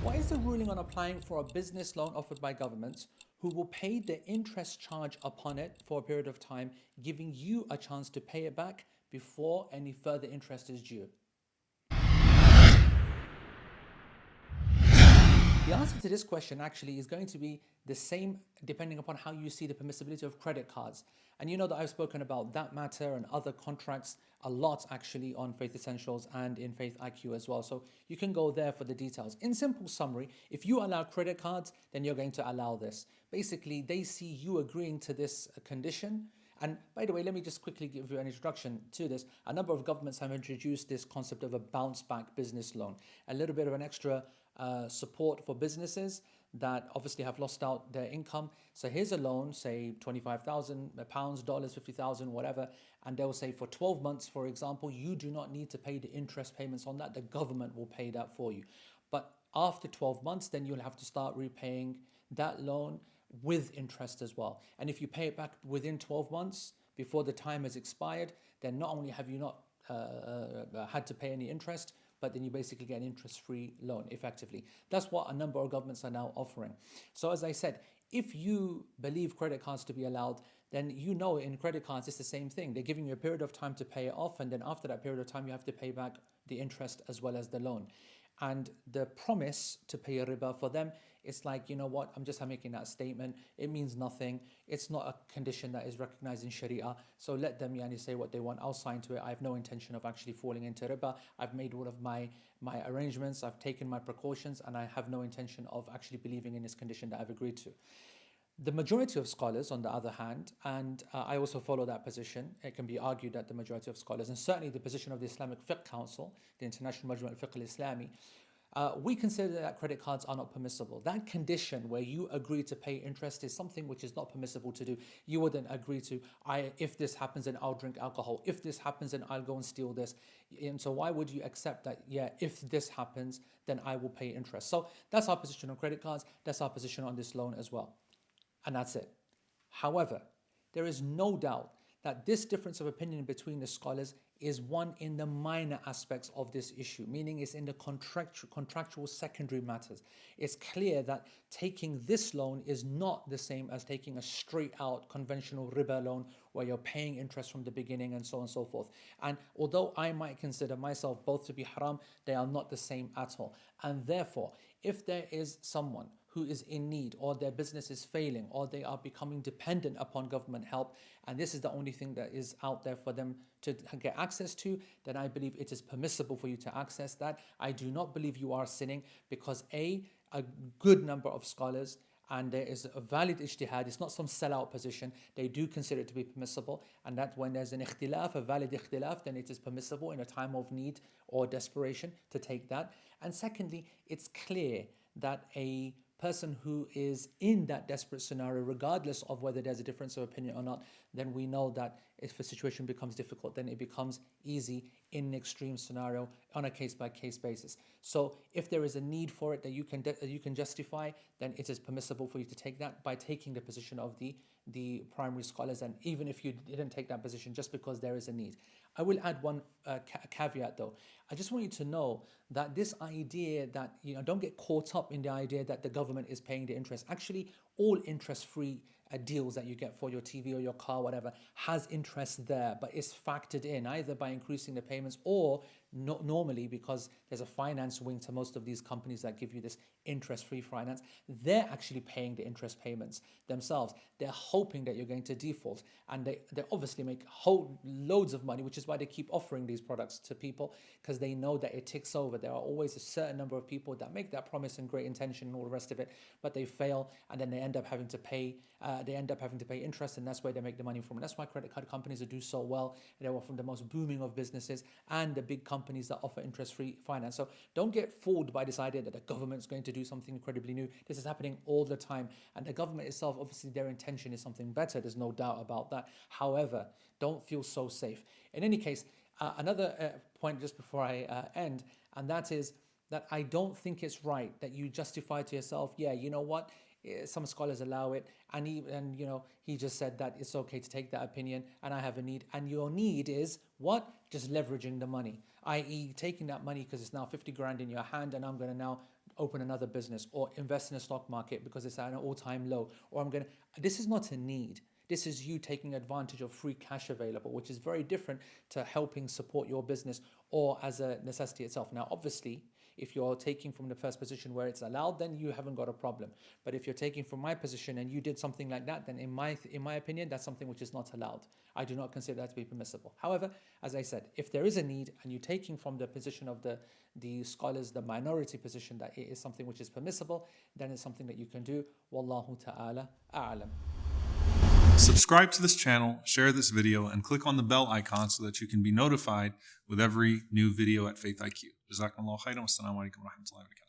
What is the ruling on applying for a business loan offered by governments who will pay the interest charge upon it for a period of time, giving you a chance to pay it back before any further interest is due? The answer to this question actually is going to be the same depending upon how you see the permissibility of credit cards. And you know that I've spoken about that matter and other contracts a lot actually on Faith Essentials and in FaithIQ as well. So you can go there for the details. In simple summary, if you allow credit cards, then you're going to allow this. Basically, they see you agreeing to this condition. And by the way, let me just quickly give you an introduction to this. A number of governments have introduced this concept of a bounce back business loan, a little bit of an extra support for businesses that obviously have lost out their income. So here's a loan, say £25,000, dollars, 50,000, whatever, and they'll say for 12 months, for example, you do not need to pay the interest payments on that. The government will pay that for you. But after 12 months, then you'll have to start repaying that loan with interest as well. And if you pay it back within 12 months before the time has expired, then not only have you not had to pay any interest, but then you basically get an interest-free loan effectively. That's what a number of governments are now offering. So as I said, if you believe credit cards to be allowed, then you know in credit cards it's the same thing. They're giving you a period of time to pay it off, and then after that period of time you have to pay back the interest as well as the loan. And the promise to pay a riba for them, it's like, you know what, I'm just making that statement. It means nothing. It's not a condition that is recognized in Sharia. So let them say what they want. I'll sign to it. I have no intention of actually falling into riba. I've made all of my arrangements. I've taken my precautions, and I have no intention of actually believing in this condition that I've agreed to. The majority of scholars, on the other hand, and I also follow that position, it can be argued that the majority of scholars, and certainly the position of the Islamic Fiqh Council, the International Majma' al-Fiqh al-Islami, we consider that credit cards are not permissible. That condition where you agree to pay interest is something which is not permissible to do. You wouldn't agree to, if this happens then I'll drink alcohol. If this happens then I'll go and steal this. And so why would you accept that, if this happens, then I will pay interest? So that's our position on credit cards. That's our position on this loan as well. And that's it. However, there is no doubt that this difference of opinion between the scholars is one in the minor aspects of this issue, meaning it's in the contractual secondary matters. It's clear that taking this loan is not the same as taking a straight out conventional riba loan where you're paying interest from the beginning and so on and so forth. And although I might consider myself both to be haram, they are not the same at all. And therefore, if there is someone who is in need, or their business is failing, or they are becoming dependent upon government help, and this is the only thing that is out there for them to get access to, then I believe it is permissible for you to access that. I do not believe you are sinning, because a good number of scholars, and there is a valid ijtihad, it's not some sellout position, they do consider it to be permissible, and that when there's an ikhtilaf, a valid ikhtilaf, then it is permissible in a time of need or desperation to take that. And secondly, it's clear that a person who is in that desperate scenario, regardless of whether there's a difference of opinion or not, then we know that if a situation becomes difficult, then it becomes easy in an extreme scenario on a case-by-case basis. So if there is a need for it that you can justify, then it is permissible for you to take that by taking the position of the primary scholars, and even if you didn't take that position just because there is a need. I will add one caveat though. I just want you to know that this idea that, don't get caught up in the idea that the government is paying the interest. Actually, all interest-free deals that you get for your TV or your car, whatever, has interest there, but it's factored in either by increasing the payments or normally, because there's a finance wing to most of these companies that give you this interest-free finance, they're actually paying the interest payments themselves. They're hoping that you're going to default, and they obviously make loads of money, which is why they keep offering these products to people, because they know that it ticks over. There are always a certain number of people that make that promise and great intention and all the rest of it, but they fail, and then they end up having to pay interest, and that's where they make the money from. And that's why credit card companies that do so well, and they're often the most booming of businesses, and the big companies that offer interest-free finance. So don't get fooled by this idea that the government's going to do something incredibly new. This is happening all the time, and the government itself, obviously their intention is something better, there's no doubt about that. However, don't feel so safe. In any case, another point just before I end, and that is that I don't think it's right that you justify to yourself, you know what, some scholars allow it, and he just said that it's okay to take that opinion, and I have a need, and your need is what? Just leveraging the money, i.e. taking that money because it's now 50 grand in your hand, and I'm going to now open another business or invest in a stock market because it's at an all-time low, or this is not a need. This is you taking advantage of free cash available, which is very different to helping support your business or as a necessity itself. Now, obviously, if you're taking from the first position where it's allowed, then you haven't got a problem. But if you're taking from my position and you did something like that, then in my opinion, that's something which is not allowed. I do not consider that to be permissible. However, as I said, if there is a need and you're taking from the position of the scholars, the minority position, that it is something which is permissible, then it's something that you can do. Wallahu ta'ala a'lam. Subscribe to this channel, share this video, and click on the bell icon so that you can be notified with every new video at FaithIQ. Jazakumullahu khairan. Wassalamu alaikum wa rahmatullahi wa barakatuh.